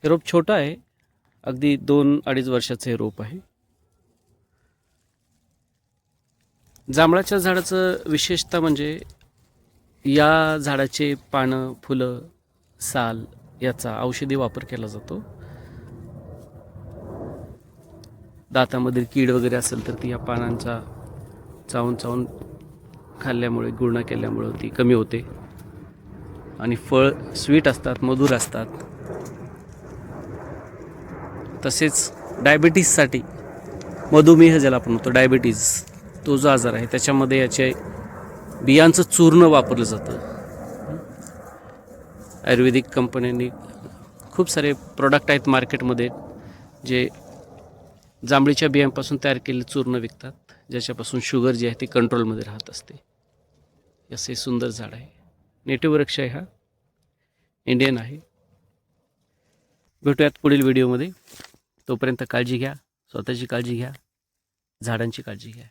हे रोप छोटं आहे, अगदी 2-2.5 वर्षाचं हे रोप आहे. जांभळाच्या झाडाचं विशेषता म्हणजे या झाडाचे पानं, फुलं, साल याचा औषधी वापर केला जातो. दातामध्ये कीड वगैरे असेल तर ती या पानांचा चावून चावून खाल्ल्यामुळे, गुळणा केल्यामुळे ती कमी होते. आणि फळ स्वीट असतात, मधुर असतात. तसेच डायबिटीजसाठी, मधुमेह ज्याला आपण म्हणतो डायबिटीज, तो जो आजार आहे त्याच्यामध्ये याचे बियांचं चूर्ण वापरलं जातं. आयुर्वेदिक कंपन्यांनी खूप सारे प्रोडक्ट आहेत मार्केटमध्ये जे जांभळीच्या बियांपासून तयार केलेले चूर्ण विकतात, ज्याच्यापासून शुगर जी आहे ती कंट्रोलमध्ये राहत असते. असे सुंदर झाड आहे. नेटिव्ह वृक्ष आहे हा, इंडियन आहे. भेटूयात पुढील व्हिडिओमध्ये. तोपर्यंत काळजी घ्या, स्वतःची काळजी घ्या, झाडांची काळजी घ्या.